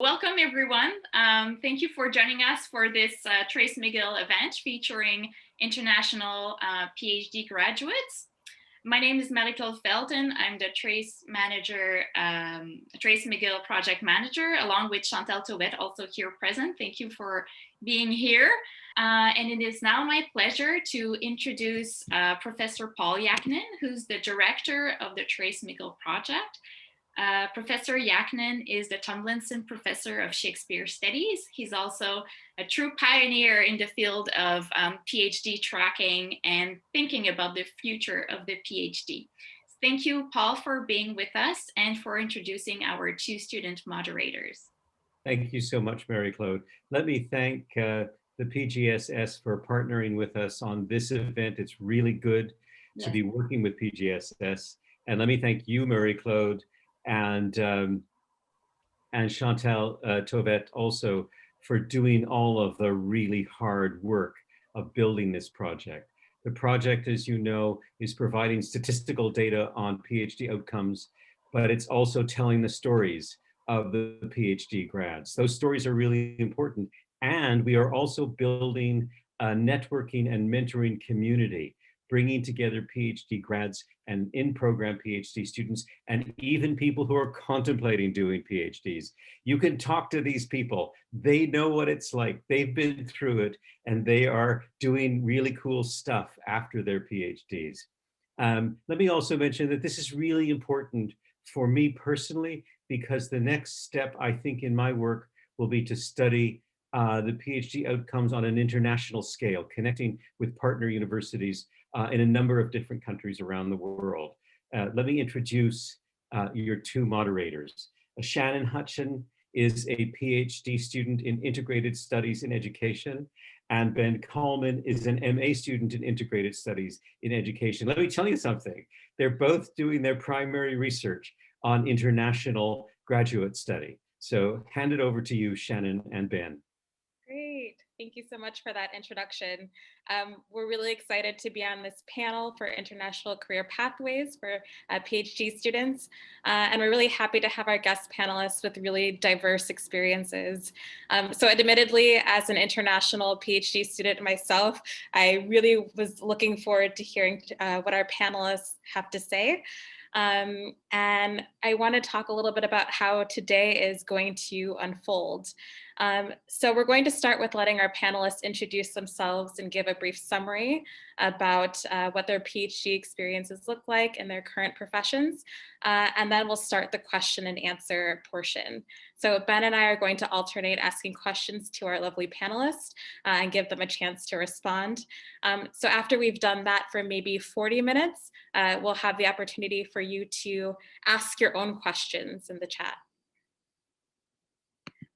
Welcome everyone. Thank you for joining us for this TRaCE McGill event featuring international PhD graduates. My name is Marie-Claude Felton. I'm the TRaCE manager, TRaCE McGill project manager, along with Chantal Taubet, also here present. Thank you for being here. And it is now my pleasure to introduce Professor Paul Yaknin, who's the director of the TRaCE McGill project. Professor Yaknin is the Tomlinson Professor of Shakespeare Studies. He's also a true pioneer in the field of PhD tracking and thinking about the future of the PhD. Thank you, Paul, for being with us and for introducing our two student moderators. Thank you so much, Marie-Claude. Let me thank the PGSS for partnering with us on this event. It's really good to be working with PGSS. And let me thank you, Marie-Claude, and Chantal Taubet also for doing all of the really hard work of building this project. The project, as you know, is providing statistical data on PhD outcomes, but it's also telling the stories of the PhD grads. Those stories are really important. And we are also building a networking and mentoring community, bringing together PhD grads and in-program PhD students, and even people who are contemplating doing PhDs. You can talk to these people. They know what it's like. They've been through it, and they are doing really cool stuff after their PhDs. Let me also mention that this is really important for me personally, because the next step, I think, in my work will be to study the PhD outcomes on an international scale, connecting with partner universities in a number of different countries around the world. Let me introduce your two moderators. Shannon Hutchin is a PhD student in integrated studies in education, and Ben Coleman is an MA student in integrated studies in education. Let me tell you something. They're both doing their primary research on international graduate study. So hand it over to you, Shannon and Ben. Great. Thank you so much for that introduction. We're really excited to be on this panel for international career pathways for PhD students. And we're really happy to have our guest panelists with really diverse experiences. So admittedly, as an international PhD student myself, I really was looking forward to hearing what our panelists have to say. And I want to talk a little bit about how today is going to unfold. So we're going to start with letting our panelists introduce themselves and give a brief summary about what their PhD experiences look like in their current professions. And then we'll start the question and answer portion. So Ben and I are going to alternate asking questions to our lovely panelists and give them a chance to respond. So after we've done that for maybe 40 minutes, we'll have the opportunity for you to ask your own questions in the chat.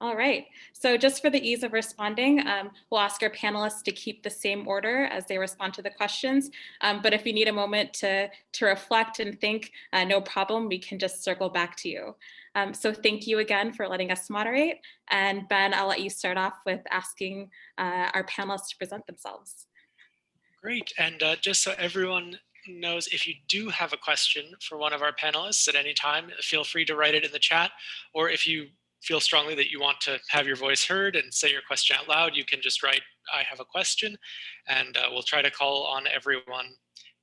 All right, so just for the ease of responding, we'll ask our panelists to keep the same order as they respond to the questions. But if you need a moment to reflect and think, no problem, we can just circle back to you. So thank you again for letting us moderate. And Ben, I'll let you start off with asking our panelists to present themselves. Great, and just so everyone knows, if you do have a question for one of our panelists at any time, feel free to write it in the chat, or if you feel strongly that you want to have your voice heard and say your question out loud, you can just write, I have a question, and we'll try to call on everyone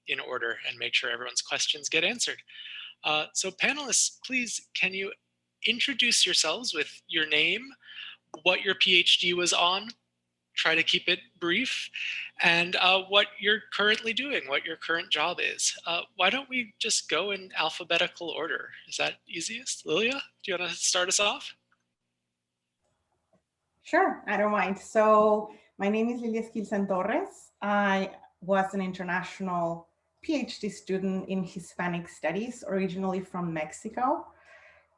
in order and make sure everyone's questions get answered. So panelists, please, can you introduce yourselves with your name, what your PhD was on, try to keep it brief, and what you're currently doing, what your current job is. Why don't we just go in alphabetical order? Is that easiest? Lilia, do you want to start us off? Sure, I don't mind. So my name is Lilia Esquilsen Torres. I was an international PhD student in Hispanic studies, originally from Mexico.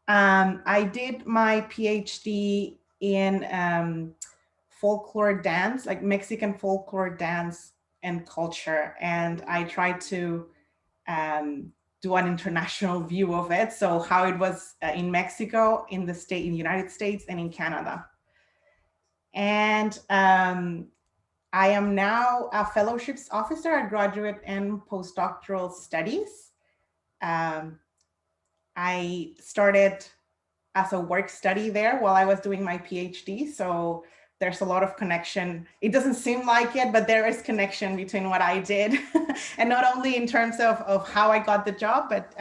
I did my PhD in folklore dance, like Mexican folklore dance and culture. And I tried to do an international view of it. So how it was in Mexico, in the United States, and in Canada. And I am now a fellowships officer at graduate and postdoctoral studies. I started as a work study there while I was doing my PhD. So there's a lot of connection. It doesn't seem like it, but there is connection between what I did and not only in terms of how I got the job, but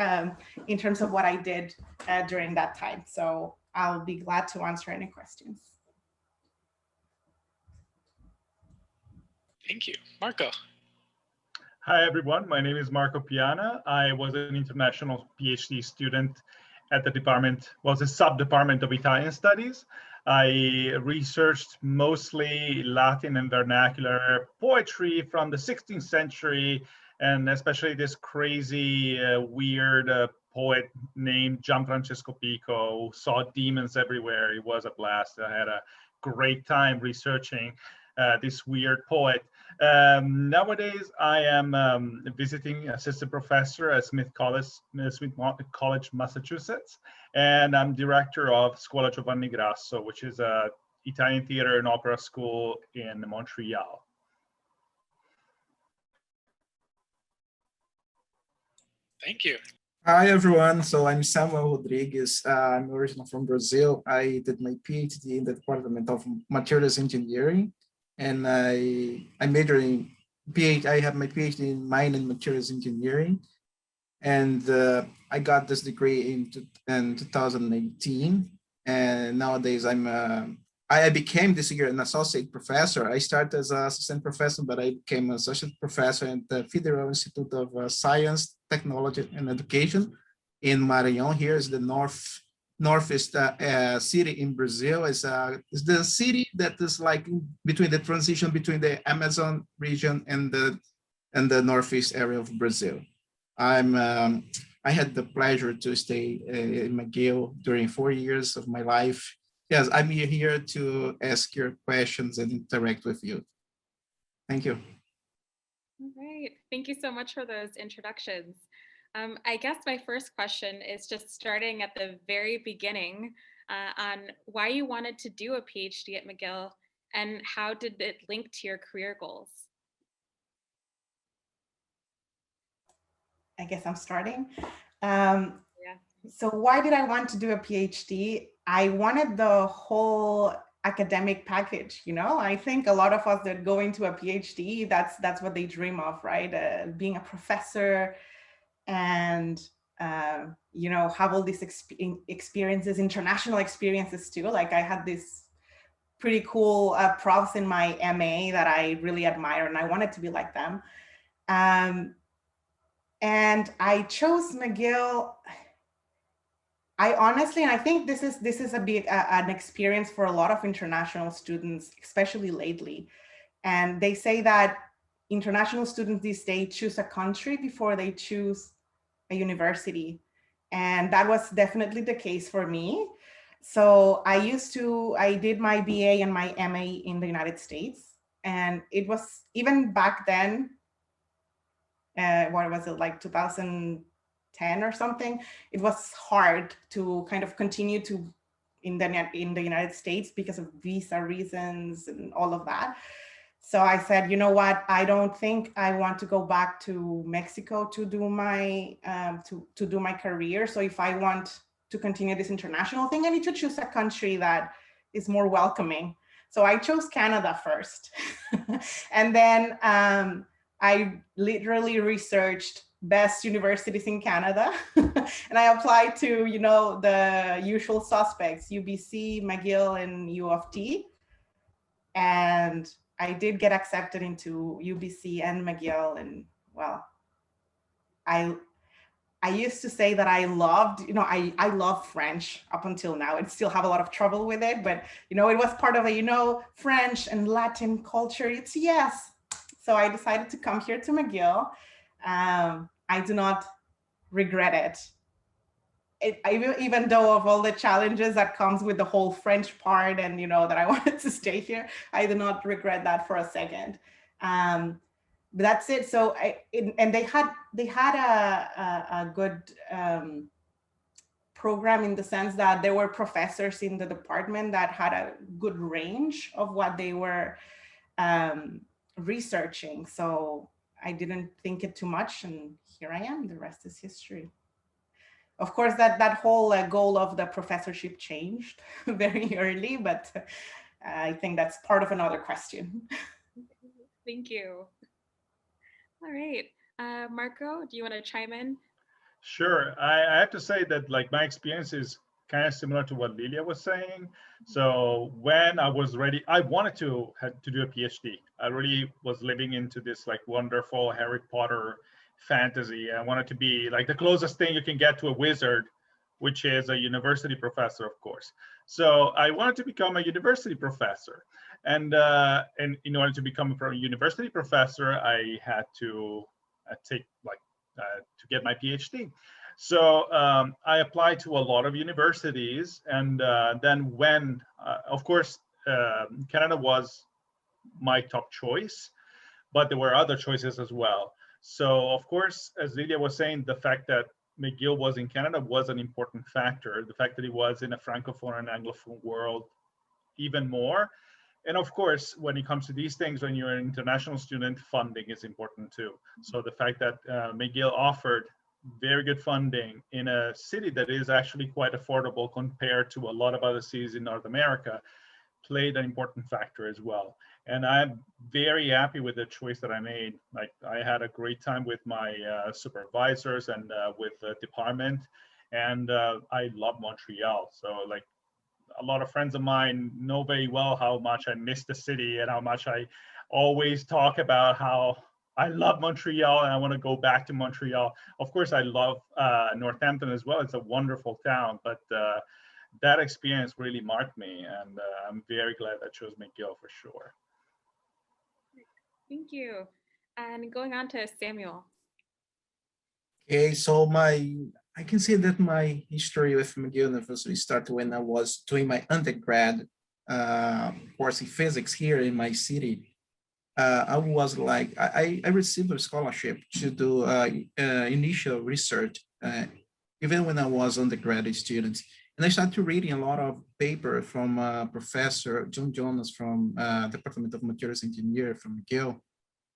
in terms of what I did during that time. So I'll be glad to answer any questions. Thank you. Marco. Hi, everyone. My name is Marco Piana. I was an international PhD student at the department, was a sub-department of Italian studies. I researched mostly Latin and vernacular poetry from the 16th century, and especially this crazy, weird poet named Gianfrancesco Pico, who saw demons everywhere. It was a blast. I had a great time researching this weird poet. Nowadays, I am visiting assistant professor at Smith College, Massachusetts, and I'm director of Scuola Giovanni Grasso, which is a Italian theater and opera school in Montreal. Thank you. Hi, everyone. So I'm Samuel Rodrigues. I'm originally from Brazil. I did my PhD in the Department of Materials Engineering, and I majored in I have my PhD in Mine and Materials Engineering, and I got this degree in 2018. And nowadays I became this year an associate professor. I started as an assistant professor, but I became an associate professor at the Federal Institute of Science, Technology, and Education in Maranhão. Here is the northeast city in Brazil. Is the city that is like between the transition between the Amazon region and the northeast area of Brazil. I had the pleasure to stay in McGill during 4 years of my life. Yes, I'm here to ask your questions and interact with you. Thank you. All right, thank you so much for those introductions. I guess my first question is just starting at the very beginning on why you wanted to do a PhD at McGill and how did it link to your career goals? I guess I'm starting. Yeah. So why did I want to do a PhD? I wanted the whole academic package, you know. I think a lot of us that go into a PhD, that's what they dream of, right? Being a professor and you know, have all these experiences, international experiences too. Like I had this pretty cool profs in my MA that I really admire, and I wanted to be like them. And I chose McGill. I honestly, and I think this is a big an experience for a lot of international students, especially lately. And they say that international students these days choose a country before they choose a university. And that was definitely the case for me. So I did my BA and my MA in the United States. And it was, even back then, what was it, like 2010 or something, it was hard to kind of continue to in the United States because of visa reasons and all of that. So I said, you know what, I don't think I want to go back to Mexico to do my to do my career. So if I want to continue this international thing, I need to choose a country that is more welcoming. So I chose Canada first. And then I literally researched best universities in Canada. And I applied to, you know, the usual suspects, UBC, McGill, and U of T. And I did get accepted into UBC and McGill. And well, I used to say that I loved, you know, I love French up until now. I still have a lot of trouble with it, but, you know, it was part of a, you know, French and Latin culture. It's yes. So I decided to come here to McGill. I do not regret it. Even though of all the challenges that comes with the whole French part and, you know, that I wanted to stay here, I do not regret that for a second. But that's it. So and they had a good program in the sense that there were professors in the department that had a good range of what they were researching. So I didn't think it too much, and here I am. The rest is history. of course, that whole goal of the professorship changed very early, but I think that's part of another question. Thank you. All right, Marco, do you want to chime in? Sure. I have to say that like my experience is kind of similar to what Lilia was saying. So when I was ready, I wanted to do a PhD. I really was living into this like wonderful Harry Potter fantasy. I wanted to be like the closest thing you can get to a wizard, which is a university professor, of course. So I wanted to become a university professor. And in order to become a university professor, I had to take like to get my PhD. So I applied to a lot of universities, and then when, of course, Canada was my top choice, but there were other choices as well. So of course, as Lilia was saying, the fact that McGill was in Canada was an important factor. The fact that it was in a Francophone and Anglophone world, even more. And of course, when it comes to these things, when you're an international student, funding is important too. So the fact that McGill offered very good funding in a city that is actually quite affordable compared to a lot of other cities in North America played an important factor as well. And I'm very happy with the choice that I made. Like I had a great time with my supervisors and with the department, and I love Montreal. So like a lot of friends of mine know very well how much I miss the city and how much I always talk about how I love Montreal and I want to go back to Montreal. Of course, I love Northampton as well. It's a wonderful town, but that experience really marked me, and I'm very glad I chose McGill for sure. Thank you. And going on to Samuel. Okay, so I can say that my history with McGill University started when I was doing my undergrad course in physics here in my city. I was like, I received a scholarship to do initial research, even when I was undergraduate student. And I started reading a lot of paper from Professor John Jonas from Department of Materials Engineer from McGill.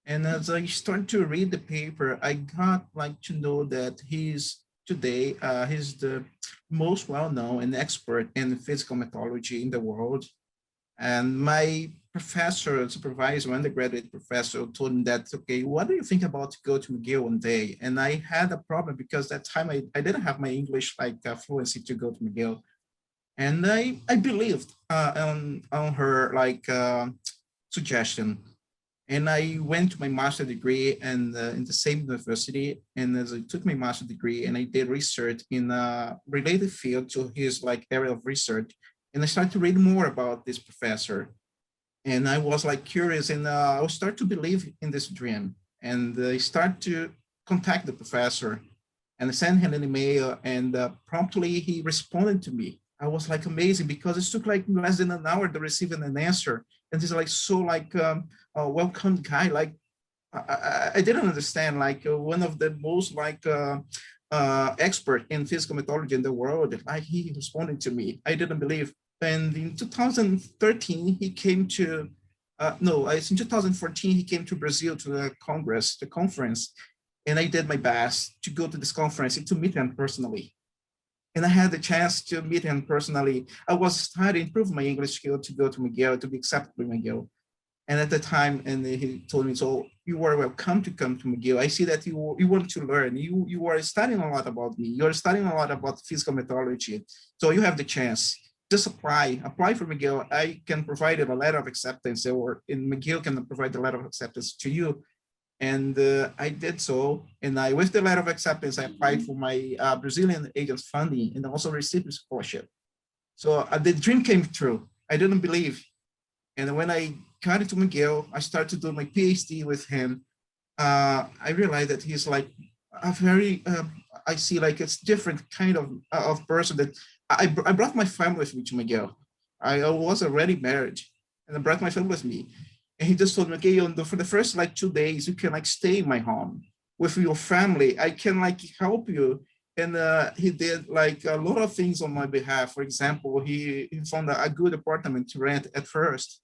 And as I started to read the paper, I got like to know that he's the most well-known and expert in physical methodology in the world. And my professor, supervisor, undergraduate professor told me that, okay, what do you think about to go to McGill one day? And I had a problem because that time I didn't have my English like fluency to go to McGill. And I believed on her like suggestion. And I went to my master's degree and in the same university. And as I took my master's degree and I did research in a related field to his like area of research. And I started to read more about this professor. And I was like curious and I started to believe in this dream. And I started to contact the professor and I sent him an email and promptly he responded to me. I was like amazing because it took like less than an hour to receive an answer. And he's like so like a welcome guy. Like I didn't understand like one of the most like expert in physical methodology in the world. Like he responded to me. I didn't believe. And in 2013 he came to in 2014 he came to Brazil to the conference, and I did my best to go to this conference and to meet him personally. And I had the chance to meet him personally. I was starting to improve my English skill to go to McGill, to be accepted by McGill. And at the time, and he told me, so you are welcome to come to McGill. I see that you want to learn. You are studying a lot about me. You're studying a lot about physical methodology. So you have the chance. Just apply for McGill. I can provide a letter of acceptance, or in McGill can provide a letter of acceptance to you. And I did so, and with the letter of acceptance, I applied for my Brazilian agents funding and also received a scholarship. So the dream came true. I didn't believe. And when I got into McGill, I started to do my PhD with him. I realized that he's like a very, I see like it's different kind of person that I brought my family with me to McGill. I was already married and I brought my family with me. And he just told me, okay, for the first like 2 days, you can like stay in my home with your family. I can like help you. And he did like a lot of things on my behalf. For example, he found a good apartment to rent at first.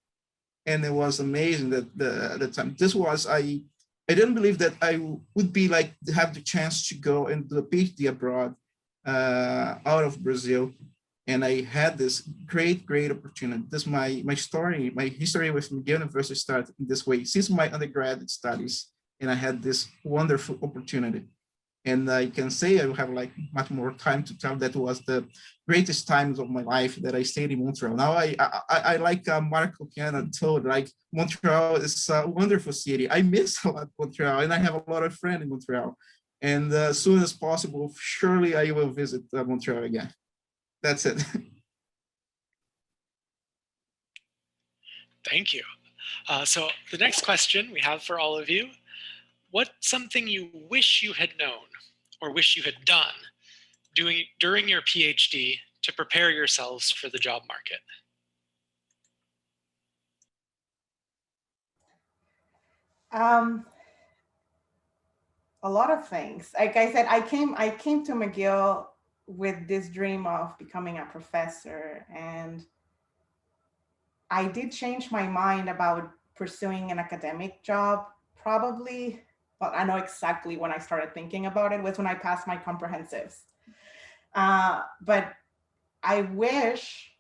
And it was amazing that the time. This was, I didn't believe that I would be like, have the chance to go and do a PhD abroad. out of Brazil. And I had this great opportunity. This my story, my history with McGill University started in this way since my undergraduate studies, and I had this wonderful opportunity. And I can say I will have like much more time to tell that was the greatest times of my life that I stayed in Montreal. Now I like Marco Piana told, like Montreal is a wonderful city. I miss a lot Montreal, and I have a lot of friends in Montreal. And as soon as possible, surely I will visit Montreal again. That's it. Thank you. So the next question we have for all of you, what's something you wish you had known or wish you had done during your PhD to prepare yourselves for the job market? A lot of things. Like I said, I came to McGill with this dream of becoming a professor, and I did change my mind about pursuing an academic job probably, well, I know exactly when I started thinking about it was when I passed my comprehensives. But I wish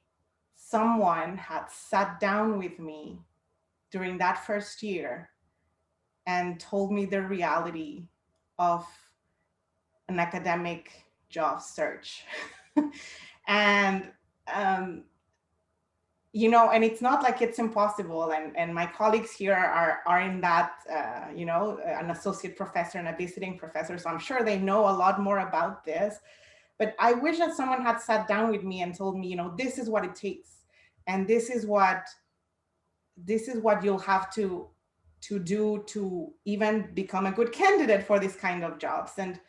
someone had sat down with me during that first year and told me the reality of an academic job search. And you know, and it's not like it's impossible. And my colleagues here are in that, you know, an associate professor and a visiting professor. So I'm sure they know a lot more about this. But I wish that someone had sat down with me and told me, you know, this is what it takes. And this is what you'll have to do to even become a good candidate for this kind of jobs. And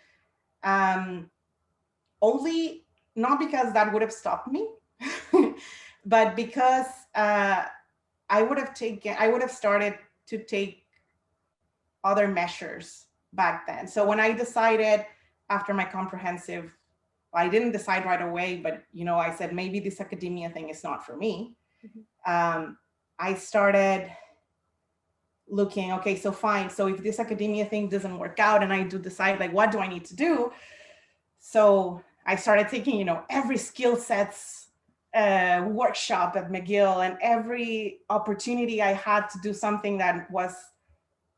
only, not because that would have stopped me, but because I would have started to take other measures back then. So when I decided after my comprehensive, I didn't decide right away, but you know, I said maybe this academia thing is not for me. Mm-hmm. I started looking, okay, so fine. So if this academia thing doesn't work out and I do decide like, what do I need to do? So I started taking, you know, every skill sets workshop at McGill, and every opportunity I had to do something that was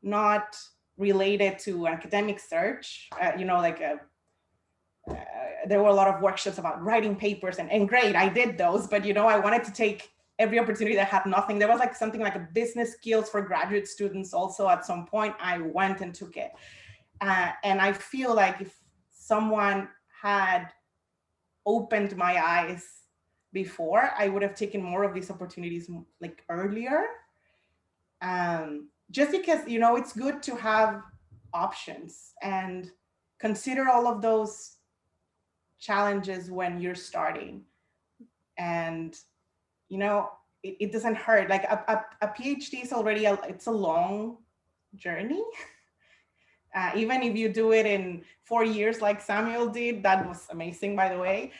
not related to academic search, you know, like there were a lot of workshops about writing papers, and great, I did those, but you know, I wanted to take every opportunity that had nothing. There was like something like a business skills for graduate students also at some point. I went and took it. And I feel like if someone had opened my eyes before, I would have taken more of these opportunities like earlier. Just because, you know, it's good to have options and consider all of those challenges when you're starting. And, you know, it doesn't hurt. Like a PhD is already, it's a long journey. Even if you do it in 4 years, like Samuel did, that was amazing, by the way.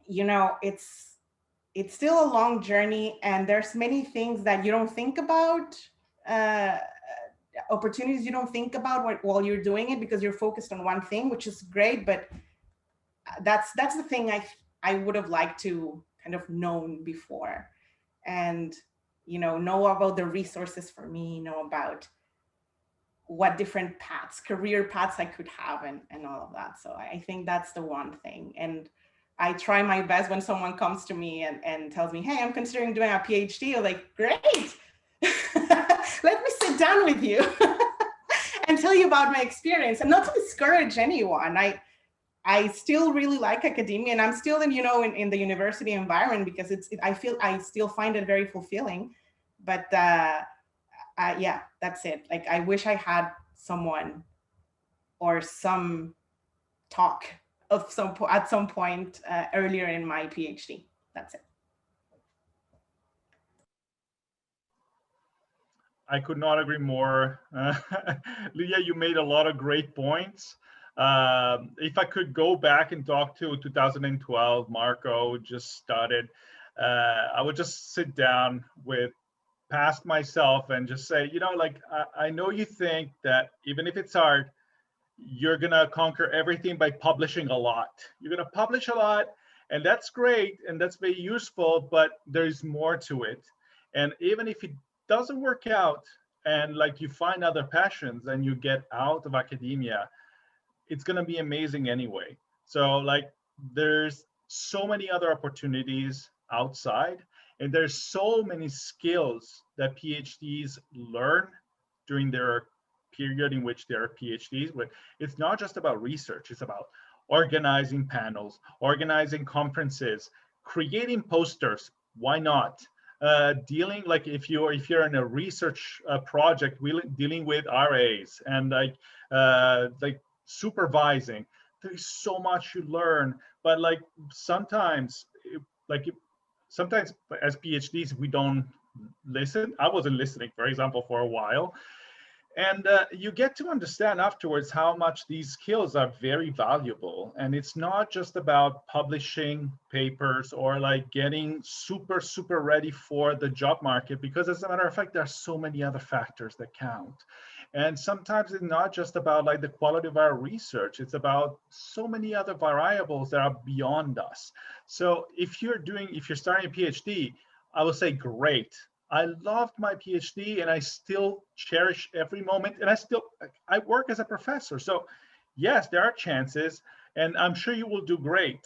You know, it's still a long journey, and there's many things that you don't think about, opportunities you don't think about while you're doing it because you're focused on one thing, which is great. But that's the thing I would have liked to kind of known before, and you know about the resources for me, know about what different paths, career paths I could have, and all of that. So I think that's the one thing. And I try my best when someone comes to me and tells me, hey, I'm considering doing a PhD. I'm like, great, let me sit down with you and tell you about my experience, and not to discourage anyone. I still really like academia, and I'm still in the university environment because I feel I still find it very fulfilling. But yeah, that's it. Like, I wish I had someone or some talk of at some point earlier in my PhD. That's it. I could not agree more. Lydia, you made a lot of great points. If I could go back and talk to 2012, Marco just started, I would just sit down with past myself and just say, you know, like, I know you think that even if it's hard, you're gonna conquer everything by publishing a lot. You're gonna publish a lot, and that's great, and that's very useful, but there's more to it. And even if it doesn't work out, and like you find other passions and you get out of academia, it's gonna be amazing anyway. So like there's so many other opportunities outside, and there's so many skills that PhDs learn during their period in which they're PhDs. But it's not just about research, it's about organizing panels, organizing conferences, creating posters, why not? Dealing, like if you're in a research project, dealing with RAs and like supervising. There's so much you learn, but like sometimes like sometimes as PhDs we don't listen. I wasn't listening, for example, for a while. And you get to understand afterwards how much these skills are very valuable. And it's not just about publishing papers or like getting super, super ready for the job market, because as a matter of fact, there are so many other factors that count. And sometimes it's not just about like the quality of our research, it's about so many other variables that are beyond us. So if you're starting a PhD, I would say great. I loved my PhD and I still cherish every moment, and I work as a professor. So yes, there are chances and I'm sure you will do great.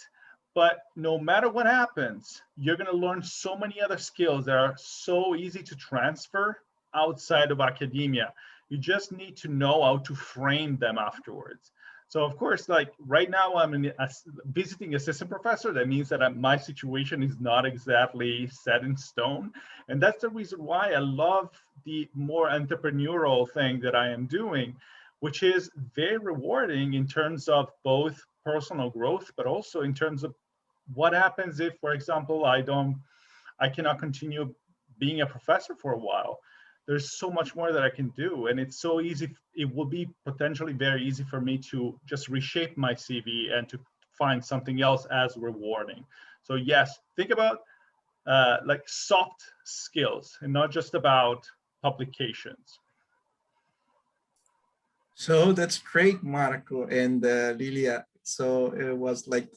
But no matter what happens, you're going to learn so many other skills that are so easy to transfer outside of academia. You just need to know how to frame them afterwards. So of course, like right now I'm a visiting assistant professor. That means that my situation is not exactly set in stone. And that's the reason why I love the more entrepreneurial thing that I am doing, which is very rewarding in terms of both personal growth, but also in terms of what happens if, for example, I cannot continue being a professor for a while. There's so much more that I can do. And it's so easy. It will be potentially very easy for me to just reshape my CV and to find something else as rewarding. So yes, think about like soft skills and not just about publications. So that's great, Marco and Lilia. So it was like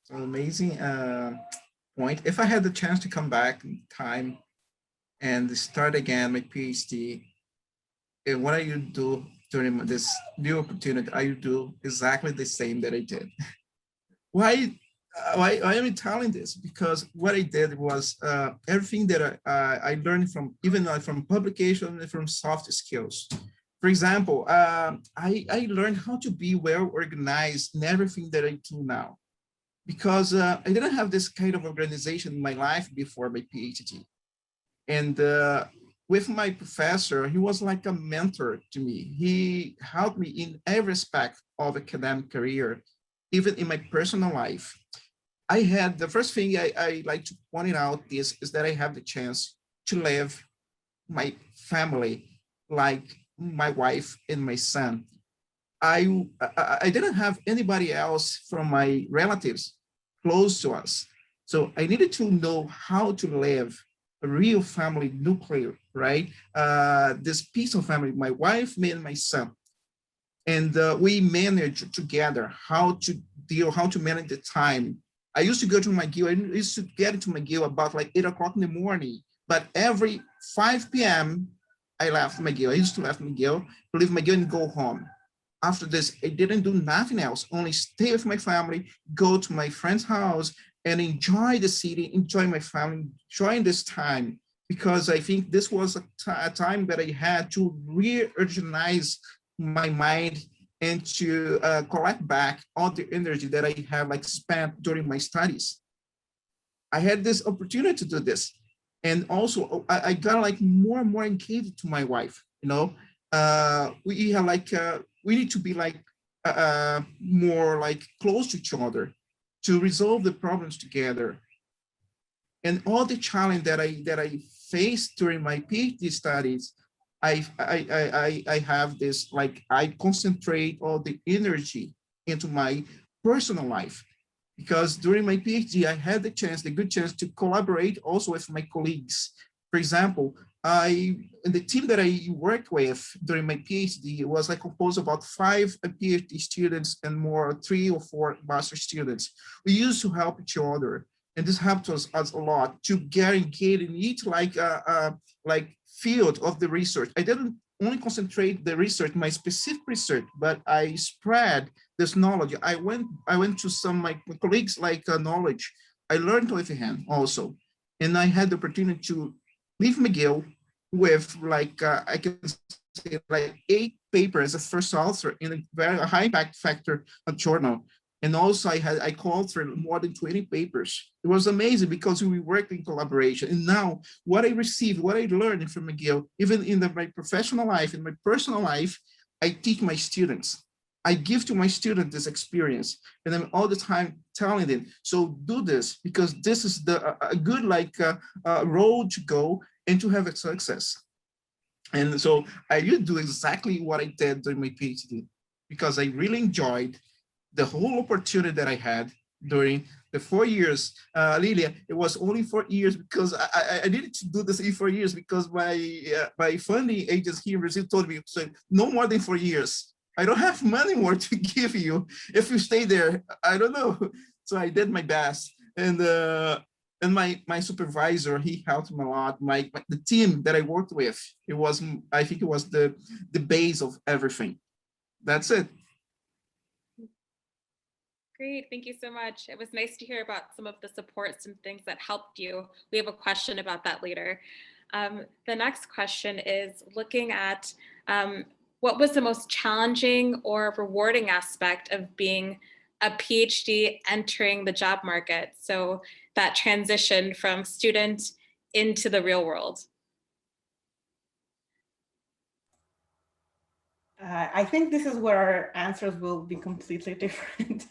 an amazing point. If I had the chance to come back in time and start again my PhD, what I would do during this new opportunity, I would do exactly the same that I did. Why am I telling this? Because what I did was everything that I learned from, even from publication and from soft skills. For example, I learned how to be well organized in everything that I do now, because I didn't have this kind of organization in my life before my PhD. And with my professor, he was like a mentor to me. He helped me in every aspect of academic career, even in my personal life. I had, the first thing I like to point out is that I have the chance to live my family, like my wife and my son. I didn't have anybody else from my relatives close to us. So I needed to know how to live a real family nuclear, right? This piece of family, my wife, me, and my son. And we managed together how to manage the time. I used to go to McGill, I used to get to McGill about like 8 o'clock in the morning, but every 5 p.m. I left McGill. I used to leave McGill, leave McGill and go home. After this, I didn't do nothing else, only stay with my family, go to my friend's house, and enjoy the city, enjoy my family, enjoy this time, because I think this was a time that I had to reorganize my mind and to collect back all the energy that I have like spent during my studies. I had this opportunity to do this. And also I got like more and more engaged to my wife, you know. We have like, we need to be like more like close to each other to resolve the problems together. And all the challenge that I faced during my PhD studies, I have this, like, I concentrate all the energy into my personal life, because during my PhD, I had the good chance to collaborate also with my colleagues. For example, the team that I worked with during my PhD was like composed of about 5 PhD students and more 3 or 4 master students. We used to help each other, and this helped us a lot to get engaged in each like field of the research. I didn't only concentrate the research, my specific research, but I spread this knowledge. I went to some of my colleagues like knowledge. I learned with him also, and I had the opportunity to leave McGill with like I can say like 8 papers as a first author in a very high impact factor journal. And also I co-authored more than 20 papers. It was amazing because we worked in collaboration. And now what I received, what I learned from McGill, even in my professional life, in my personal life, I teach my students. I give to my students this experience, and I'm all the time telling them, so do this because this is a good road to go and to have a success. And so I really do exactly what I did during my PhD because I really enjoyed the whole opportunity that I had during the 4 years. Lilia, it was only 4 years because I needed to do this in 4 years because my funding agents here in Brazil told me, so no more than 4 years. I don't have money more to give you if you stay there. I don't know. So I did my best. And my supervisor, he helped me a lot. The team that I worked with, I think it was the base of everything. That's it. Great, thank you so much. It was nice to hear about some of the supports and things that helped you. We have a question about that later. The next question is looking at what was the most challenging or rewarding aspect of being a PhD entering the job market? So that transition from student into the real world. I think this is where our answers will be completely different.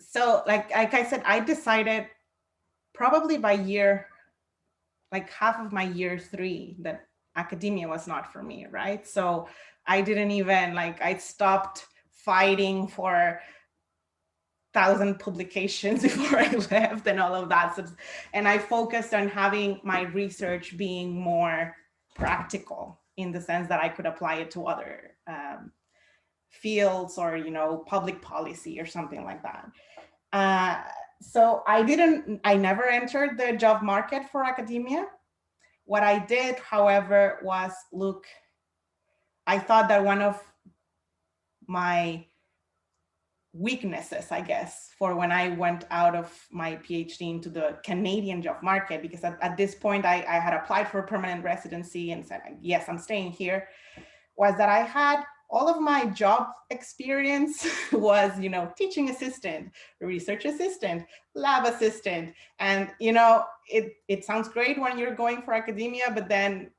So like I said, I decided probably by half of my year 3 that academia was not for me, right? So I didn't even I stopped fighting for 1,000 publications before I left and all of that. And I focused on having my research being more practical in the sense that I could apply it to other fields or, public policy or something like that. So I never entered the job market for academia. What I did, however, was I thought that one of my weaknesses, I guess, for when I went out of my PhD into the Canadian job market, because at this point I had applied for a permanent residency and said, yes, I'm staying here, was that I had all of my job experience was, teaching assistant, research assistant, lab assistant. And, it sounds great when you're going for academia, but then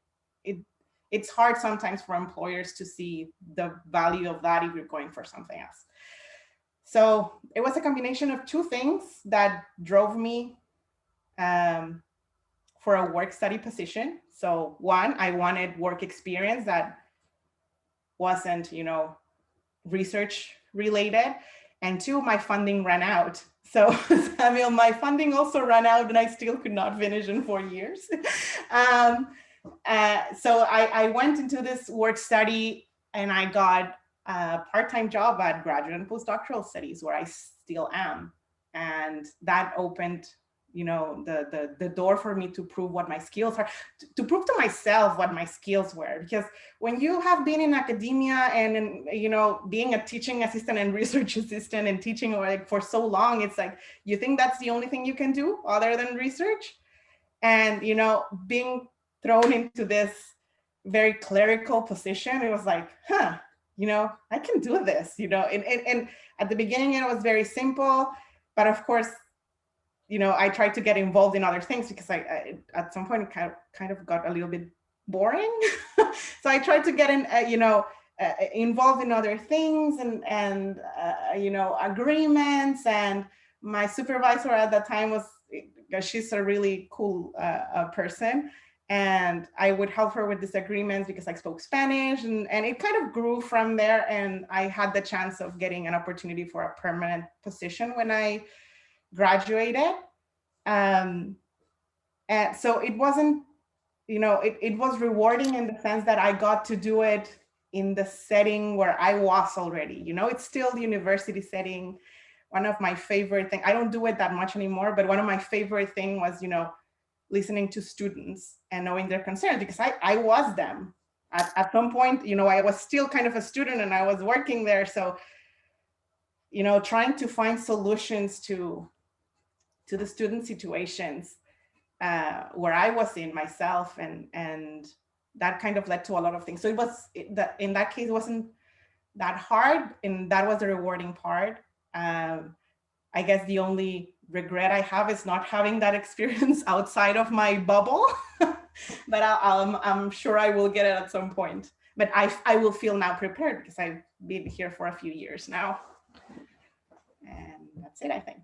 it's hard sometimes for employers to see the value of that if you're going for something else. So it was a combination of 2 things that drove me for a work study position. So 1, I wanted work experience that wasn't, research related. And 2, my funding ran out. So Samuel, my funding also ran out and I still could not finish in 4 years. So I went into this work study and I got a part-time job at graduate and postdoctoral studies where I still am. And that opened, the door for me to prove what my skills are, to prove to myself what my skills were. Because when you have been in academia and, being a teaching assistant and research assistant and teaching for so long, it's like, you think that's the only thing you can do other than research. And, being thrown into this very clerical position, it was like, I can do this, and at the beginning it was very simple, but of course, I tried to get involved in other things because I at some point it kind of got a little bit boring. So I tried to get in, involved in other things and agreements. And my supervisor at that time she's a really cool person. And I would help her with disagreements because I spoke Spanish, and it kind of grew from there. And I had the chance of getting an opportunity for a permanent position when I graduated. And so it wasn't you know, it was rewarding in the sense that I got to do it in the setting where I was already, you know, it's still the university setting. One of my favorite things, I don't do it that much anymore, but one of my favorite thing was, you know, listening to students and knowing their concerns, because I was them. At some point, you know, I was still kind of a student and I was working there. So, you know, trying to find solutions to the student situations where I was in myself, and that kind of led to a lot of things. So that in that case, it wasn't that hard, and that was the rewarding part. I guess the only regret I have is not having that experience outside of my bubble, but I'm sure I will get it at some point. But I will feel now prepared because I've been here for a few years now. And that's it, I think.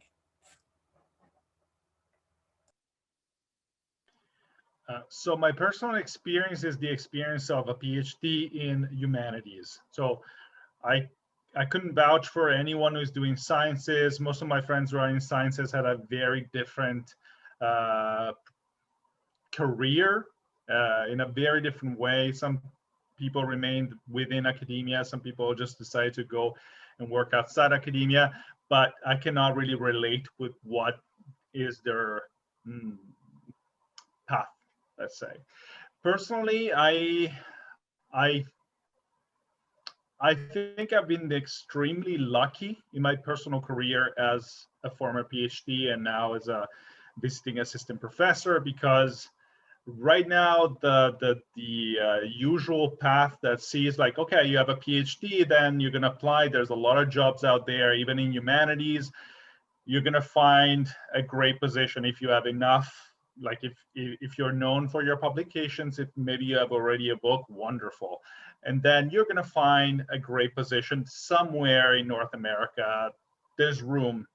So my personal experience is the experience of a PhD in humanities. So I couldn't vouch for anyone who's doing sciences. Most of my friends who are in sciences had a very different career in a very different way. Some people remained within academia. Some people just decided to go and work outside academia. But I cannot really relate with what is their path, let's say. Personally, I think I've been extremely lucky in my personal career as a former PhD and now as a visiting assistant professor, because right now the usual path that sees like, okay, you have a PhD, then you're going to apply. There's a lot of jobs out there, even in humanities. You're going to find a great position if you have enough. Like if you're known for your publications, if maybe you have already a book, wonderful. And then you're going to find a great position somewhere in North America. There's room.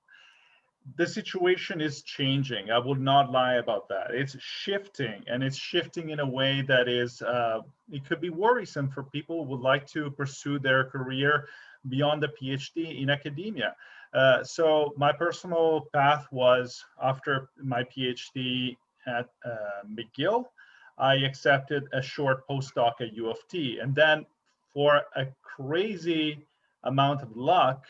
The situation is changing. I will not lie about that. It's shifting, and it's shifting in a way that is, it could be worrisome for people who would like to pursue their career beyond the PhD in academia. So my personal path was, after my PhD at McGill, I accepted a short postdoc at U of T. And then for a crazy amount of luck,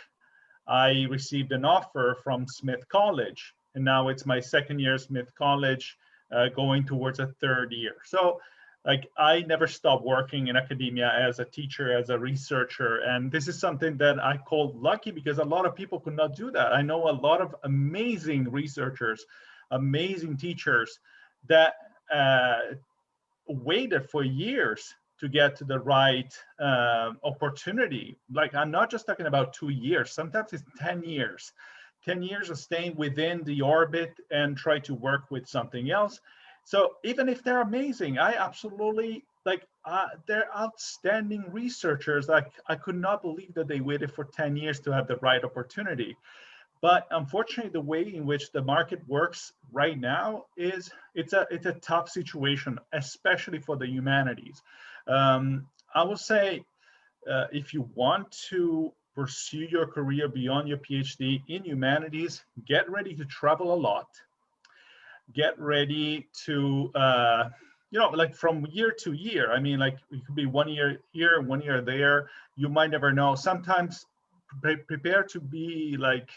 I received an offer from Smith College. And now it's my second year at Smith College, going towards a third year. So like, I never stopped working in academia as a teacher, as a researcher. And this is something that I call lucky, because a lot of people could not do that. I know a lot of amazing researchers, amazing teachers that waited for years to get to the right opportunity. Like, I'm not just talking about 2 years, sometimes it's 10 years. 10 years of staying within the orbit and try to work with something else. So even if they're amazing, I absolutely, like, they're outstanding researchers. Like, I could not believe that they waited for 10 years to have the right opportunity. But unfortunately, the way in which the market works right now is it's a tough situation, especially for the humanities. I will say, if you want to pursue your career beyond your PhD in humanities, get ready to travel a lot. Get ready to, like from year to year. I mean, like, it could be 1 year here, 1 year there. You might never know. Sometimes prepare to be like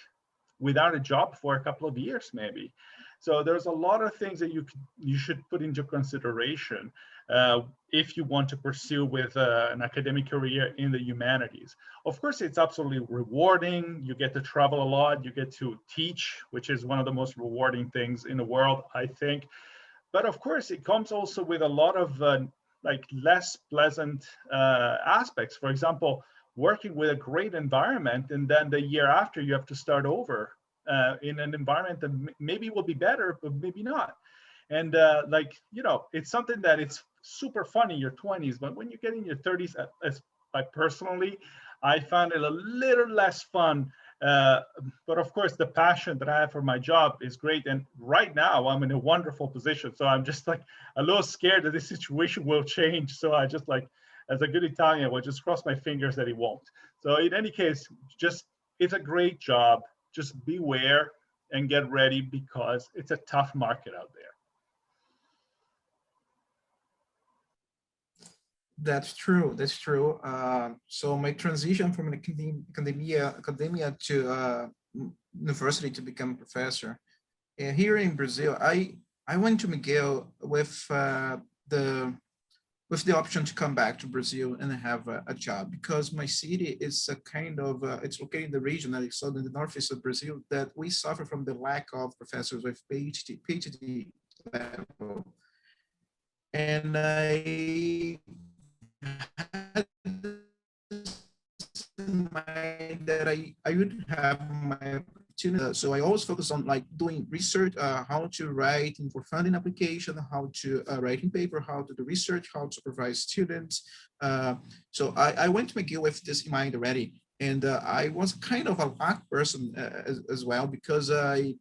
without a job for a couple of years, maybe. So there's a lot of things that you should put into consideration if you want to pursue with an academic career in the humanities. Of course, it's absolutely rewarding. You get to travel a lot. You get to teach, which is one of the most rewarding things in the world, I think. But of course, it comes also with a lot of like less pleasant aspects. For example, working with a great environment, and then the year after you have to start over in an environment that maybe will be better, but maybe not. And it's something that it's super fun in your 20s, but when you get in your 30s, personally, I found it a little less fun. But of course, the passion that I have for my job is great. And right now I'm in a wonderful position. So I'm just like a little scared that this situation will change. So I just, like, as a good Italian, I will just cross my fingers that it won't. So in any case, it's a great job. Just beware and get ready, because it's a tough market out there. That's true. That's true. So my transition from academia to university to become a professor here in Brazil, I went to McGill the with the option to come back to Brazil and have a job, because my city is a kind of it's located in the region that is so in the northeast of Brazil, that we suffer from the lack of professors with PhD level. And I had in mind that I would have my opportunity. So I always focus on like doing research, how to write for funding application, how to write in paper, how to do research, how to supervise students. So I went to McGill with this in mind already. And I was kind of a luck person as well, because I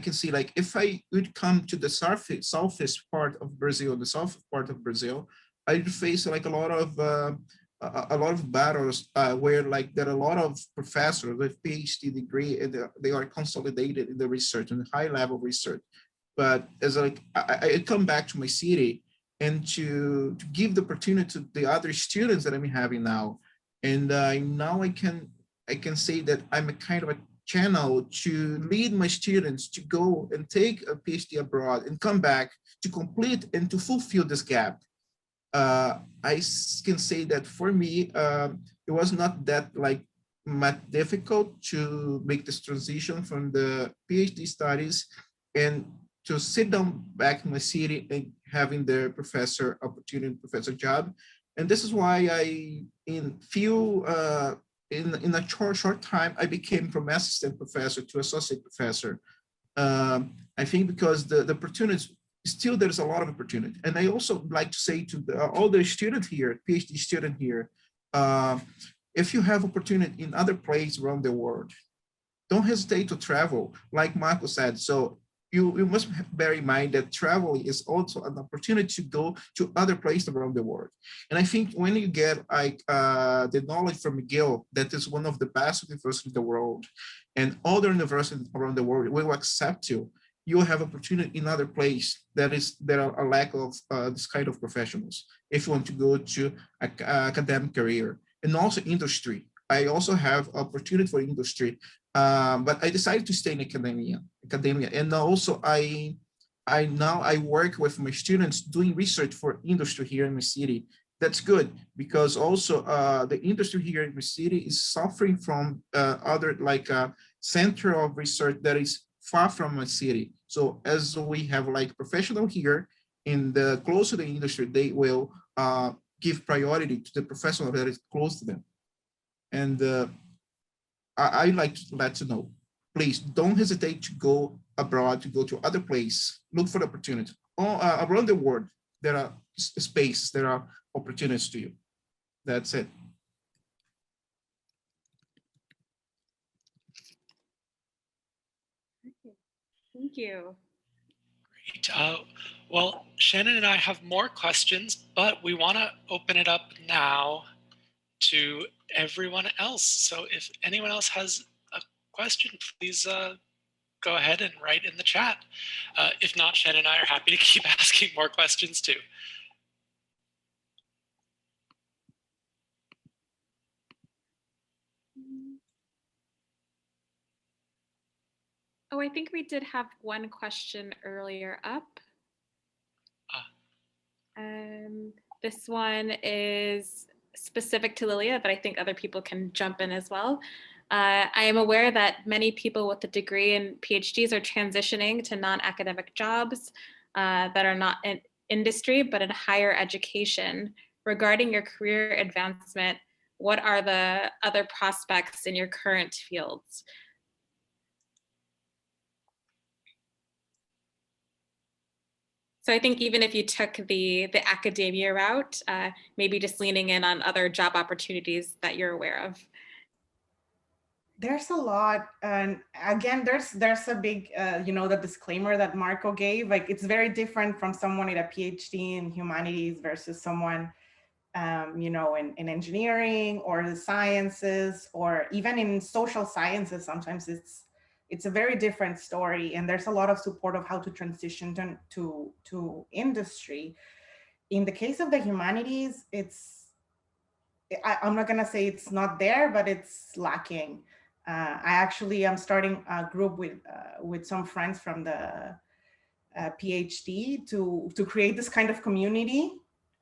can see, like, if I would come to the southeast part of Brazil, the south part of Brazil, I'd face like a lot of battles where like there are a lot of professors with PhD degree, and they are consolidated in the research and high level research. But as like I come back to my city and to give the opportunity to the other students that I'm having now, and now I can say that I'm a kind of a channel to lead my students to go and take a PhD abroad and come back to complete and to fulfill this gap. I can say that for me, it was not that like much difficult to make this transition from the PhD studies and to sit down back in my city and having the professor opportunity, professor job. And this is why in a short time, I became from assistant professor to associate professor. I think because the opportunities, still there's a lot of opportunity. And I also like to say to all the students here, PhD student here, if you have opportunity in other places around the world, don't hesitate to travel. Like Marco said, so you must bear in mind that travel is also an opportunity to go to other places around the world. And I think when you get like the knowledge from McGill, that is one of the best universities in the world, and other universities around the world will accept you, you'll have opportunity in other places there are a lack of this kind of professionals if you want to go to academic career. And also industry. I also have opportunity for industry, but I decided to stay in academia. And also I work with my students doing research for industry here in the city. That's good, because also the industry here in the city is suffering from other like center of research that is far from my city. So as we have like professional here in the close to the industry, they will give priority to the professional that is close to them. And I like to let you know, please don't hesitate to go abroad, to go to other places, look for the opportunity. Around the world, there are spaces, there are opportunities to you. That's it. Thank you. Great. Well, Shannon and I have more questions, but we want to open it up now to everyone else. So if anyone else has a question, please go ahead and write in the chat. If not, Shannon and I are happy to keep asking more questions too. Oh, I think we did have one question earlier up. This one is specific to Lilia, but I think other people can jump in as well. I am aware that many people with a degree and PhDs are transitioning to non-academic jobs that are not in industry, but in higher education. Regarding your career advancement, what are the other prospects in your current fields? So I think even if you took the academia route, maybe just leaning in on other job opportunities that you're aware of. There's a lot, and again, there's a big, the disclaimer that Marco gave. Like, it's very different from someone with a PhD in humanities versus someone, in engineering or the sciences, or even in social sciences. Sometimes it's a very different story, and there's a lot of support of how to transition to industry. in the case of the humanities, I'm not gonna say it's not there, but it's lacking. I actually am starting a group with some friends from the PhD to create this kind of community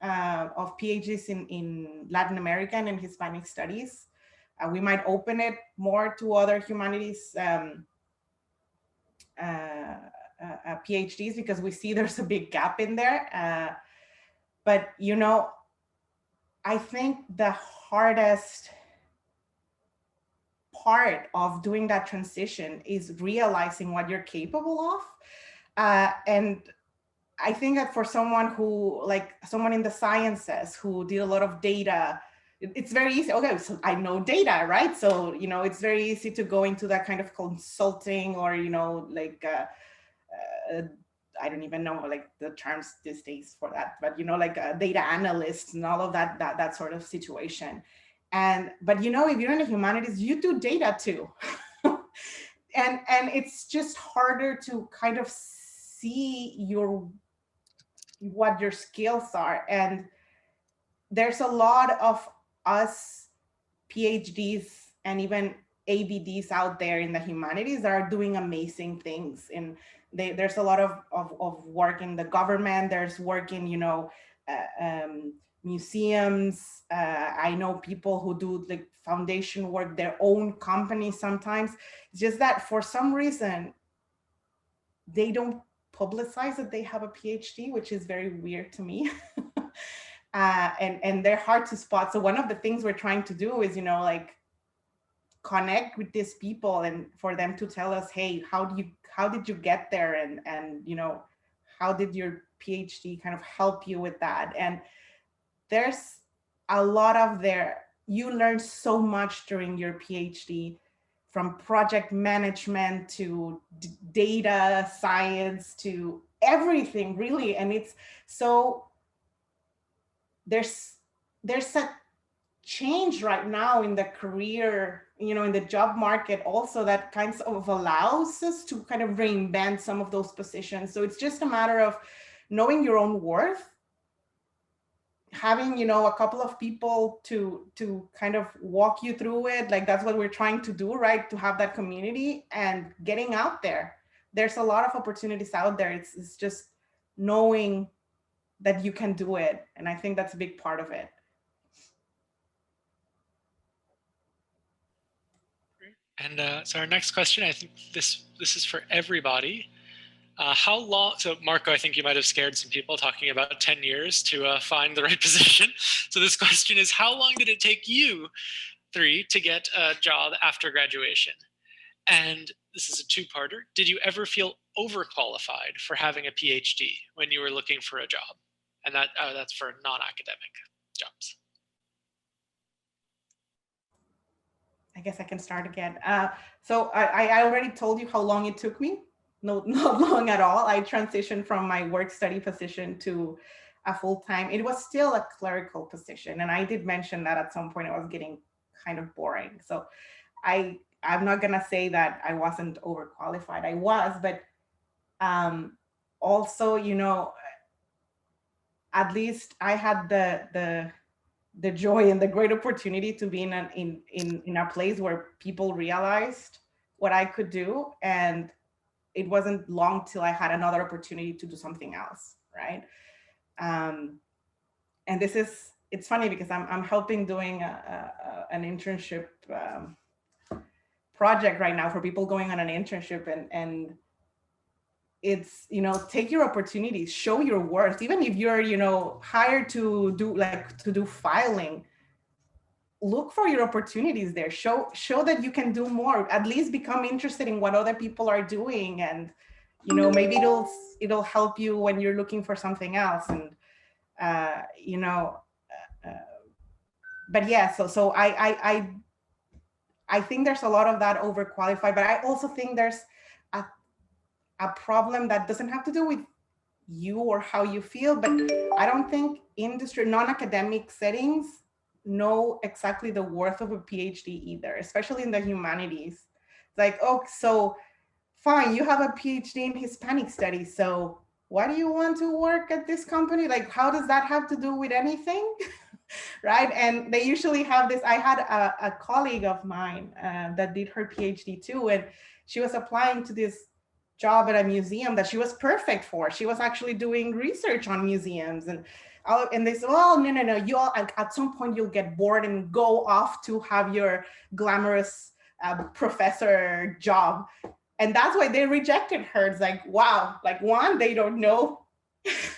of PhDs in Latin American and Hispanic studies. We might open it more to other humanities PhDs because we see there's a big gap in there. But you know, I think the hardest part of doing that transition is realizing what you're capable of. And I think that for someone who, like someone in the sciences who did a lot of data, it's very easy. Okay, so I know data, right? So, you know, it's very easy to go into that kind of consulting or, you know, like, I don't even know like the terms these days for that, but, you know, like data analysts and all of that sort of situation. But, you know, if you're in the humanities, you do data too. and it's just harder to kind of see what your skills are. And there's a lot of us PhDs and even ABDs out there in the humanities that are doing amazing things. And there's a lot of work in the government. There's work in, you know, museums. I know people who do like foundation work, their own companies sometimes. It's just that for some reason, they don't publicize that they have a PhD, which is very weird to me. And they're hard to spot. So one of the things we're trying to do is, you know, like connect with these people and for them to tell us, hey, how did you get there? And, you know, how did your PhD kind of help you with that? And there's a lot of you learn so much during your PhD, from project management to data science to everything really. And it's so, there's a change right now in the career, you know, in the job market also, that kind of allows us to kind of reinvent some of those positions. So it's just a matter of knowing your own worth, having, you know, a couple of people to kind of walk you through it. Like that's what we're trying to do, right? To have that community and getting out there. There's a lot of opportunities out there. It's just knowing that you can do it. And I think that's a big part of it. And so our next question, I think this is for everybody. How long, so Marco, I think you might have scared some people talking about 10 years to find the right position. So this question is, how long did it take you three to get a job after graduation? And this is a two-parter. Did you ever feel overqualified for having a PhD when you were looking for a job? And that's for non-academic jobs. I guess I can start again. So I already told you how long it took me. No, not long at all. I transitioned from my work study position to a full-time. It was still a clerical position. And I did mention that at some point it was getting kind of boring. So I'm not gonna say that I wasn't overqualified. I was, but also, you know, at least I had the joy and the great opportunity to be in a place where people realized what I could do. And it wasn't long till I had another opportunity to do something else, right? And it's funny because I'm helping doing an internship project right now for people going on an internship, and it's, you know, take your opportunities, show your worth. Even if you're, you know, hired to do filing, look for your opportunities there. Show that you can do more. At least become interested in what other people are doing, and, you know, maybe it'll help you when you're looking for something else. And you know, but yeah, so I think there's a lot of that overqualified, but I also think there's a problem that doesn't have to do with you or how you feel, but I don't think industry, non-academic settings know exactly the worth of a PhD either, especially in the humanities. It's like, oh, so fine, you have a PhD in Hispanic studies, so why do you want to work at this company? Like, how does that have to do with anything? Right? And they usually have this. I had a colleague of mine that did her PhD too, and she was applying to this job at a museum that she was perfect for. She was actually doing research on museums, and they said, well, no, you all, at some point you'll get bored and go off to have your glamorous professor job. And that's why they rejected her. It's like, wow, like one, they don't know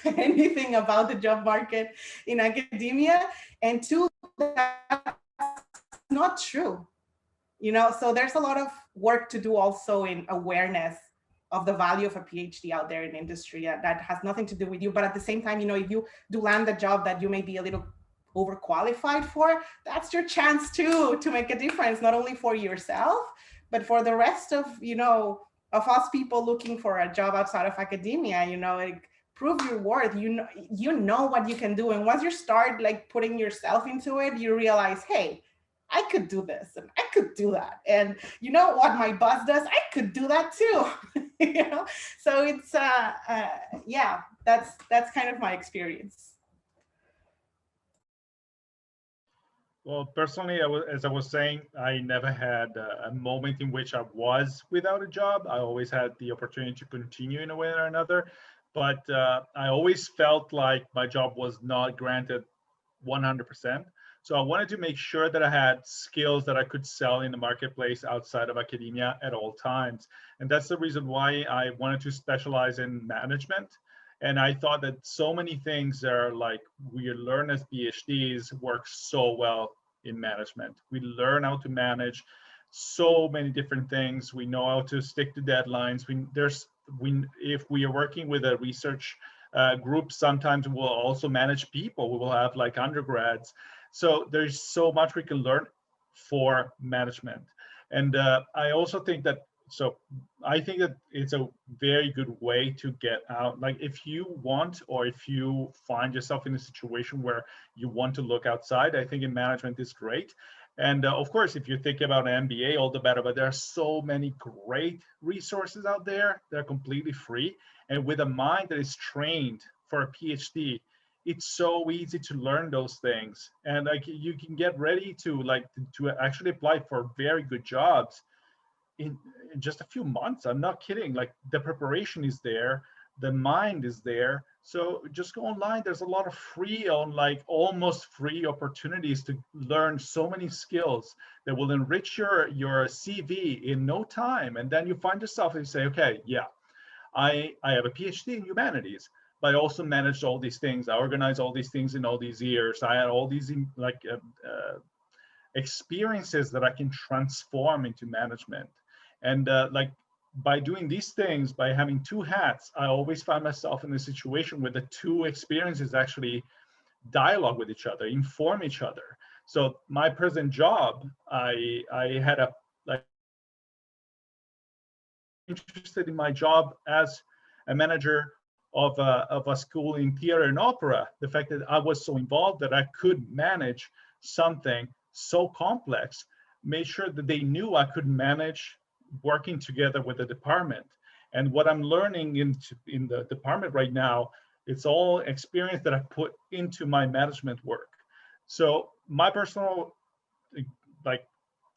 anything about the job market in academia, and two, that's not true. So there's a lot of work to do also in awareness of the value of a PhD out there in industry that has nothing to do with you. But at the same time, if you do land a job that you may be a little overqualified for, that's your chance too to make a difference, not only for yourself, but for the rest of us people looking for a job outside of academia. Like, prove your worth. You know what you can do, and once you start like putting yourself into it, you realize, hey, I could do this and I could do that, and you know what my boss does, I could do that too. So it's yeah, that's kind of my experience. Well, personally, as I was saying, I never had a moment in which I was without a job. I always had the opportunity to continue in a way or another, but I always felt like my job was not granted 100%. So I wanted to make sure that I had skills that I could sell in the marketplace outside of academia at all times. And that's the reason why I wanted to specialize in management. And I thought that so many things are like we learn as PhDs work so well in management. We learn how to manage so many different things. We know how to stick to deadlines. If we are working with a research group, sometimes we'll also manage people. We will have like undergrads. So there's so much we can learn for management. And I also think that it's a very good way to get out. Like if you want, or if you find yourself in a situation where you want to look outside, I think in management is great. And of course, if you think about an MBA, all the better, but there are so many great resources out there. They're completely free. And with a mind that is trained for a PhD, it's so easy to learn those things. And like you can get ready to actually apply for very good jobs in just a few months. I'm not kidding. Like the preparation is there, the mind is there. So just go online. There's a lot of free, almost free opportunities to learn so many skills that will enrich your CV in no time. And then you find yourself and you say, okay, yeah, I have a PhD in humanities, but I also managed all these things. I organized all these things in all these years. I had all these experiences that I can transform into management. And by doing these things, by having two hats, I always find myself in a situation where the two experiences actually dialogue with each other, inform each other. So my present job, I had interested in my job as a manager of a school in theater and opera. The fact that I was so involved that I could manage something so complex made sure that they knew I could manage working together with the department. And what I'm learning in the department right now, it's all experience that I put into my management work. So my personal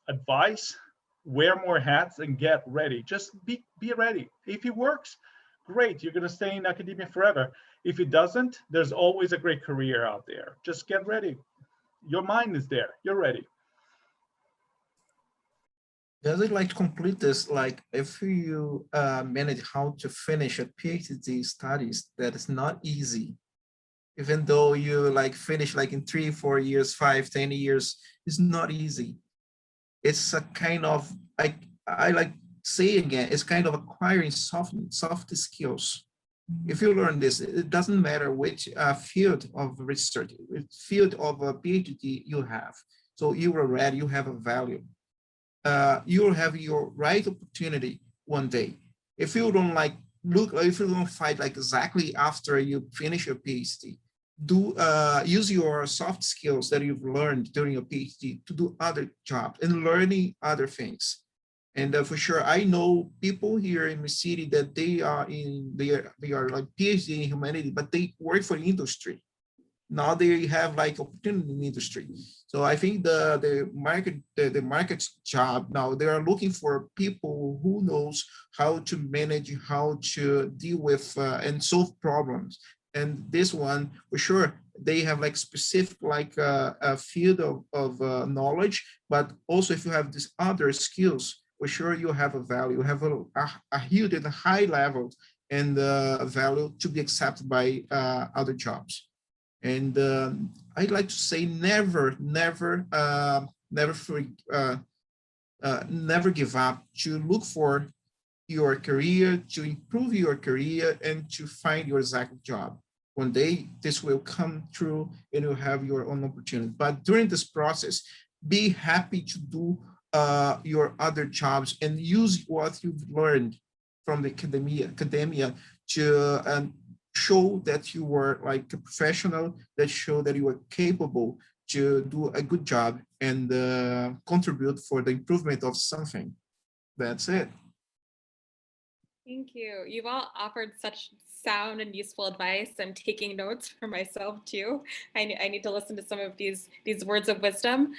advice, wear more hats and get ready. Just be ready. If it works, great, you're going to stay in academia forever. If it doesn't, there's always a great career out there. Just get ready. Your mind is there. You're ready. I'd like to complete this, like if you manage how to finish a PhD studies, that is not easy. Even though you finish in 3, 4 years, 5, 10 years, it's not easy. It's a kind of, I say again, it's kind of acquiring soft skills. If you learn this, it doesn't matter which field of research, field of a PhD you have. So you are ready, you have a value. You'll have your right opportunity one day. If you don't if you don't fight exactly after you finish your PhD, use your soft skills that you've learned during your PhD to do other jobs and learning other things. And for sure, I know people here in the city that they are like PhD in humanity, but they work for industry. Now they have like opportunity in industry. So I think the market's job now, they are looking for people who knows how to manage, how to deal with and solve problems. And this one for sure, they have like specific like a field of knowledge, but also if you have these other skills, for sure you have a value, you have a huge and a high level and value to be accepted by other jobs. And I'd like to say never give up, to look for your career, to improve your career, and to find your exact job. One day this will come true and you'll have your own opportunity. But during this process, be happy to do your other jobs and use what you've learned from the academia to show that you were like a professional, that show that you were capable to do a good job and contribute for the improvement of something. That's it. Thank you. You've all offered such sound and useful advice. I'm taking notes for myself too. I need to listen to some of these words of wisdom.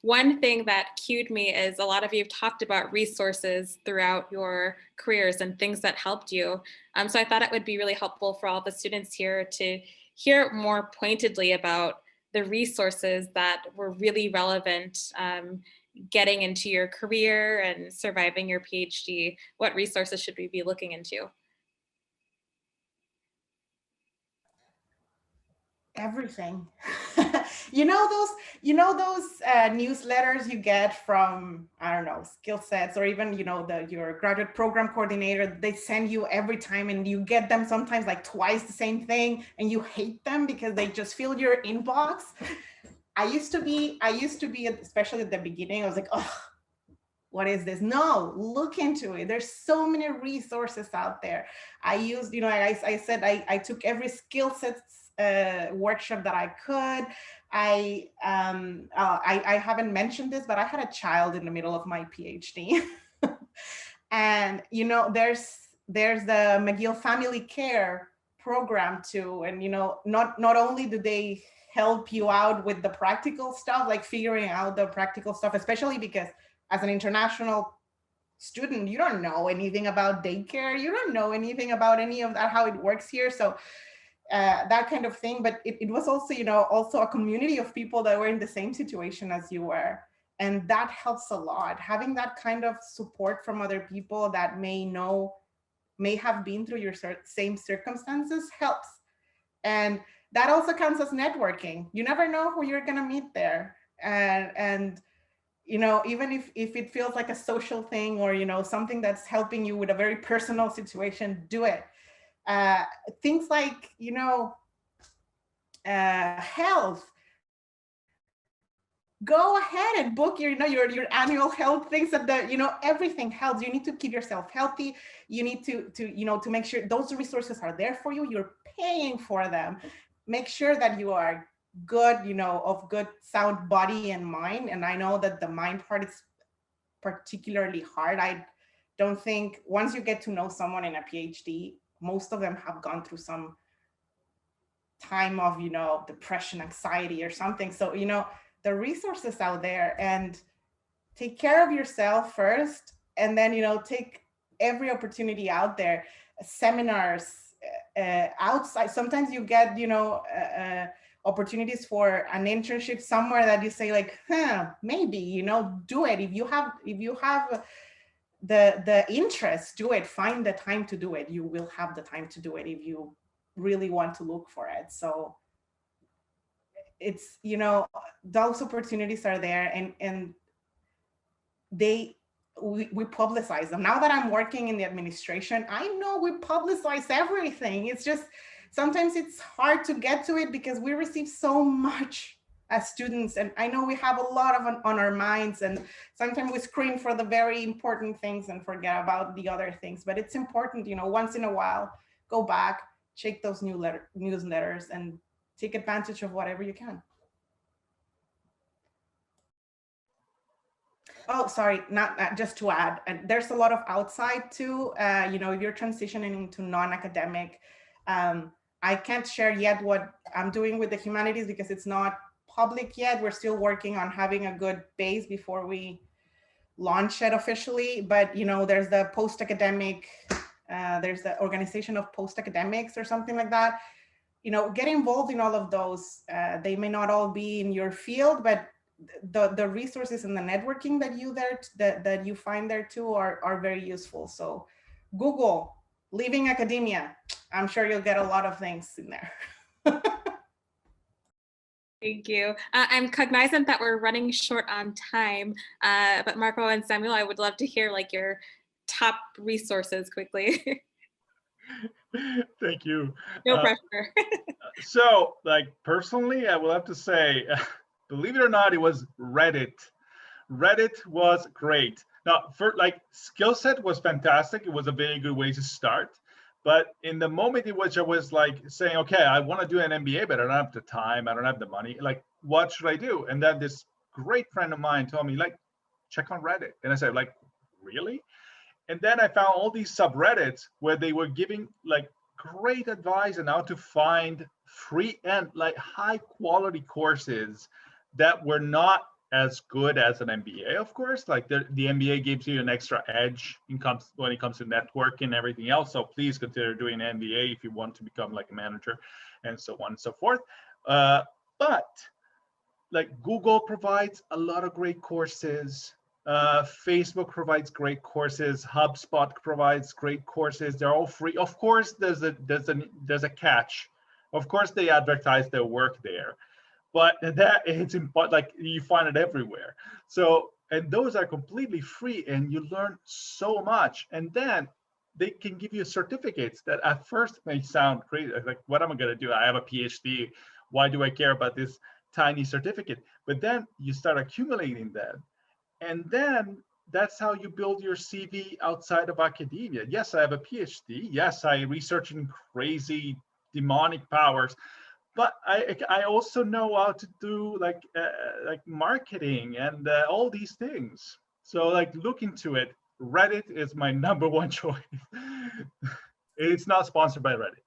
One thing that cued me is a lot of you have talked about resources throughout your careers and things that helped you. So I thought it would be really helpful for all the students here to hear more pointedly about the resources that were really relevant getting into your career and surviving your PhD. What resources should we be looking into? Everything. you know those newsletters you get from, I don't know, skill sets, or even your graduate program coordinator, they send you every time, and you get them sometimes like twice the same thing, and you hate them because they just fill your inbox. I used to be, especially at the beginning, I was like, oh, what is this? No, look into it. There's so many resources out there. I used, I said I took every skill sets workshop that I could. I haven't mentioned this, but I had a child in the middle of my PhD. And there's the McGill Family Care program too. And not only do they help you out with the practical stuff, like figuring out the practical stuff, especially because as an international student, you don't know anything about daycare, you don't know anything about any of that, how it works here. So that kind of thing. But it was also, also a community of people that were in the same situation as you were. And that helps a lot. Having that kind of support from other people that may have been through your same circumstances helps. And that also counts as networking. You never know who you're gonna meet there. And even if it feels like a social thing, or something that's helping you with a very personal situation, do it. Things like health, go ahead and book your annual health things. That everything helps. You need to keep yourself healthy. You need to make sure those resources are there for you. You're paying for them. Make sure that you are good, of good sound body and mind. And I know that the mind part is particularly hard. I don't think once you get to know someone in a PhD, most of them have gone through some time of depression, anxiety, or something. So the resources out there, and take care of yourself first, and then take every opportunity out there. Seminars outside, sometimes you get opportunities for an internship somewhere that you say like, maybe do it. If you have the interest, do it. Find the time to do it. You will have the time to do it if you really want to look for it. So it's those opportunities are there, and we publicize them. Now that I'm working in the administration, I know we publicize everything. It's just sometimes it's hard to get to it because we receive so much as students, and I know we have a lot of on our minds, and sometimes we screen for the very important things and forget about the other things. But it's important, once in a while, go back, check those newsletters, and take advantage of whatever you can. Oh, sorry, not just to add, and there's a lot of outside too. You know, if you're transitioning into non-academic, I can't share yet what I'm doing with the humanities because it's not public yet. We're still working on having a good base before we launch it officially. But you know, there's the post-academic, there's the organization of post-academics or something like that. You know, get involved in all of those. They may not all be in your field, but the resources and the networking that you find there too are very useful. So Google leaving academia. I'm sure you'll get a lot of things in there. Thank you. I'm cognizant that we're running short on time, but Marco and Samuel, I would love to hear like your top resources quickly. Thank you. No pressure. So, like, personally, I will have to say, believe it or not, it was Reddit. Reddit was great. Now, for like, skill set was fantastic. It was a very good way to start. But in the moment in which I was like saying, okay, I want to do an MBA, but I don't have the time, I don't have the money. Like, what should I do? And then this great friend of mine told me, like, check on Reddit. And I said, like, really? And then I found all these subreddits where they were giving like great advice on how to find free and like high quality courses that were not as good as an MBA, of course. Like the MBA gives you an extra edge when it comes to networking and everything else. So please consider doing an MBA if you want to become like a manager and so on and so forth. But like Google provides a lot of great courses. Facebook provides great courses. HubSpot provides great courses. They're all free. Of course, there's a catch. Of course, they advertise their work there, but that it's important. Like you find it everywhere. So, and those are completely free, and you learn so much. And then they can give you certificates that at first may sound crazy. Like, what am I going to do? I have a PhD. Why do I care about this tiny certificate? But then you start accumulating them. And then that's how you build your CV outside of academia. Yes, I have a PhD. Yes, I research in crazy demonic powers, but I also know how to do like marketing and all these things. So like look into it. Reddit is my #1 choice. It's not sponsored by Reddit.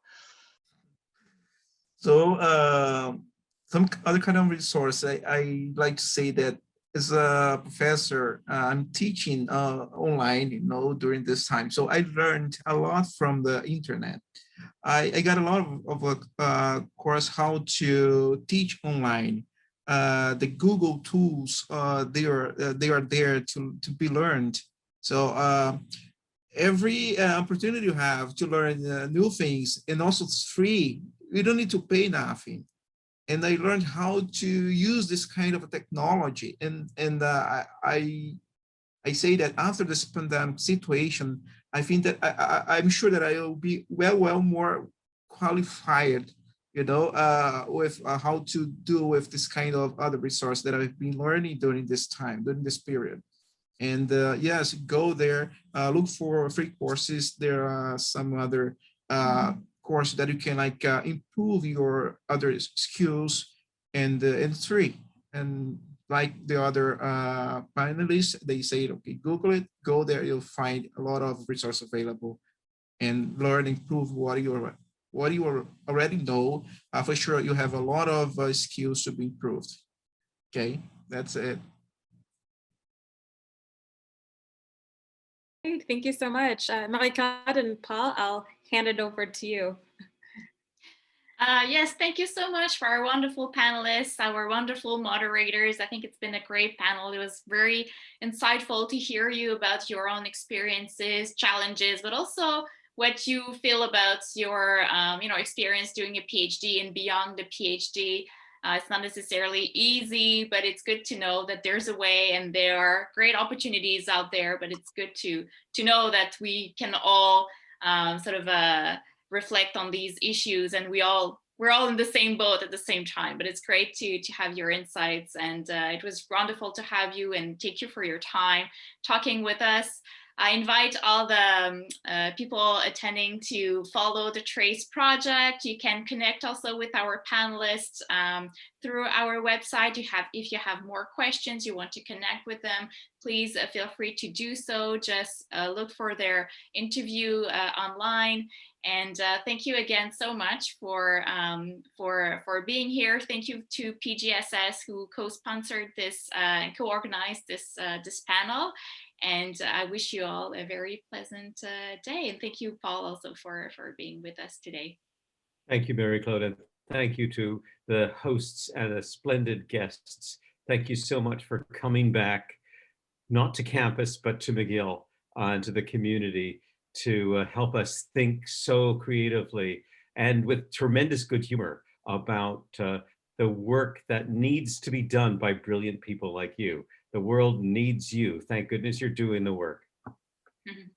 So some other kind of resource, I like to say that as a professor, I'm teaching online, you know, during this time. So I learned a lot from the internet. I got a lot of a course how to teach online. The Google tools, they are there to be learned. So every opportunity you have to learn new things, and also it's free. You don't need to pay nothing. And I learned how to use this kind of technology. And I say that after this pandemic situation, I think that I'm sure that I will be well more qualified, you know, with how to do with this kind of other resource that I've been learning during this time, during this period. And yes, go there, look for free courses. There are some other course that you can like improve your other skills, and it's free. And like the other panelists, they say, okay, Google it, go there, you'll find a lot of resources available, and learn, improve what you already know. For sure, you have a lot of skills to be improved. Okay, that's it. Great, thank you so much. Marie-Claude and Paul, I'll hand it over to you. Yes, thank you so much for our wonderful panelists, our wonderful moderators. I think it's been a great panel. It was very insightful to hear you about your own experiences, challenges, but also what you feel about your experience doing a PhD and beyond the PhD. It's not necessarily easy, but it's good to know that there's a way and there are great opportunities out there. But it's good to know that we can all reflect on these issues, and we're all in the same boat at the same time. But it's great to have your insights, and it was wonderful to have you and take you for your time talking with us. I invite all the people attending to follow the TRaCE project. You can connect also with our panelists through our website. If you have more questions, you want to connect with them, please feel free to do so. Just look for their interview online. And thank you again so much for being here. Thank you to PGSS who co-sponsored this and co-organized this panel. And I wish you all a very pleasant day. And thank you, Paul, also for being with us today. Thank you, Mary Claude, and thank you to the hosts and the splendid guests. Thank you so much for coming back, not to campus, but to McGill and to the community to help us think so creatively and with tremendous good humor about the work that needs to be done by brilliant people like you. The world needs you. Thank goodness you're doing the work. Mm-hmm.